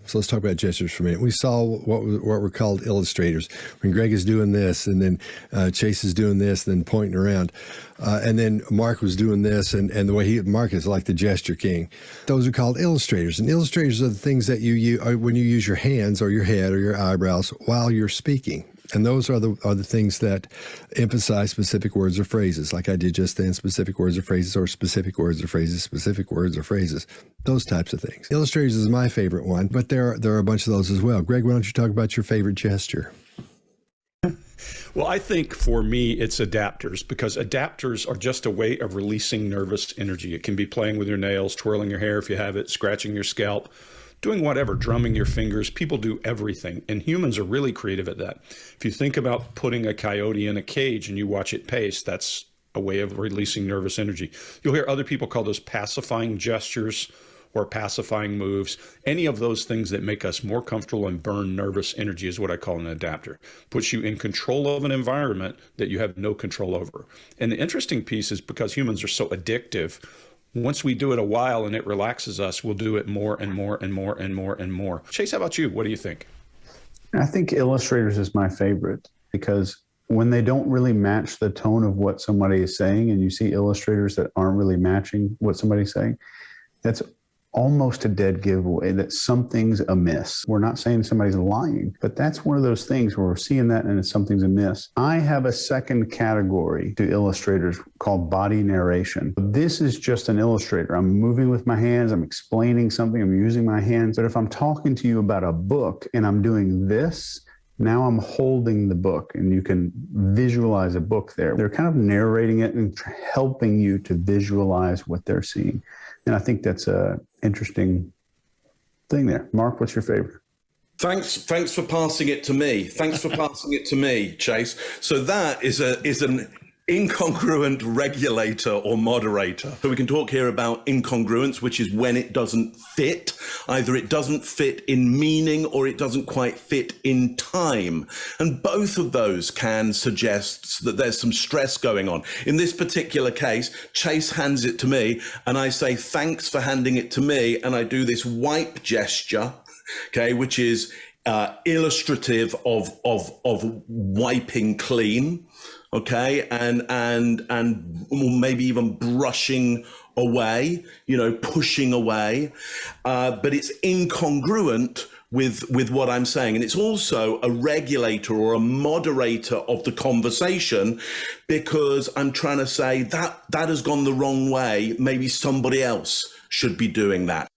So let's talk about gestures for a minute. We saw what were called illustrators. When Greg is doing this, and then Chase is doing this, then pointing around. And then Mark was doing this, and the way Mark is like the gesture king. Those are called illustrators. And illustrators are the things that you use when you use your hands or your head or your eyebrows while you're speaking. And those are the things that emphasize specific words or phrases, like I did just then, specific words or phrases, or specific words or phrases, specific words or phrases, those types of things. Illustrators is my favorite one, but there are a bunch of those as well. Greg, why don't you talk about your favorite gesture? Well, I think for me, it's adapters, because adapters are just a way of releasing nervous energy. It can be playing with your nails, twirling your hair if you have it, scratching your scalp, doing whatever, drumming your fingers. People do everything, and humans are really creative at that. If you think about putting a coyote in a cage and you watch it pace, that's a way of releasing nervous energy. You'll hear other people call those pacifying gestures or pacifying moves. Any of those things that make us more comfortable and burn nervous energy is what I call an adapter. Puts you in control of an environment that you have no control over. And the interesting piece is, because humans are so addictive, once we do it a while and it relaxes us, we'll do it more and more and more and more and more. Chase, how about you? What do you think? I think illustrators is my favorite, because when they don't really match the tone of what somebody is saying, and you see illustrators that aren't really matching what somebody's saying, that's almost a dead giveaway that something's amiss. We're not saying somebody's lying, but that's one of those things where we're seeing that and something's amiss. I have a second category to illustrators called body narration. This is just an illustrator. I'm moving with my hands, I'm explaining something, I'm using my hands. But if I'm talking to you about a book and I'm doing this, now I'm holding the book, and you can visualize a book there. They're kind of narrating it and helping you to visualize what they're seeing. And I think that's an interesting thing there. Mark, what's your favorite? Thanks for passing it to me. Thanks for passing it to me, Chase. So that is an incongruent regulator or moderator. So we can talk here about incongruence, which is when it doesn't fit. Either it doesn't fit in meaning or it doesn't quite fit in time. And both of those can suggest that there's some stress going on. In this particular case, Chase hands it to me and I say, thanks for handing it to me. And I do this wipe gesture, okay, which is illustrative of wiping clean. Okay, and maybe even brushing away, pushing away, but it's incongruent with what I'm saying. And it's also a regulator or a moderator of the conversation, because I'm trying to say that has gone the wrong way. Maybe somebody else should be doing that.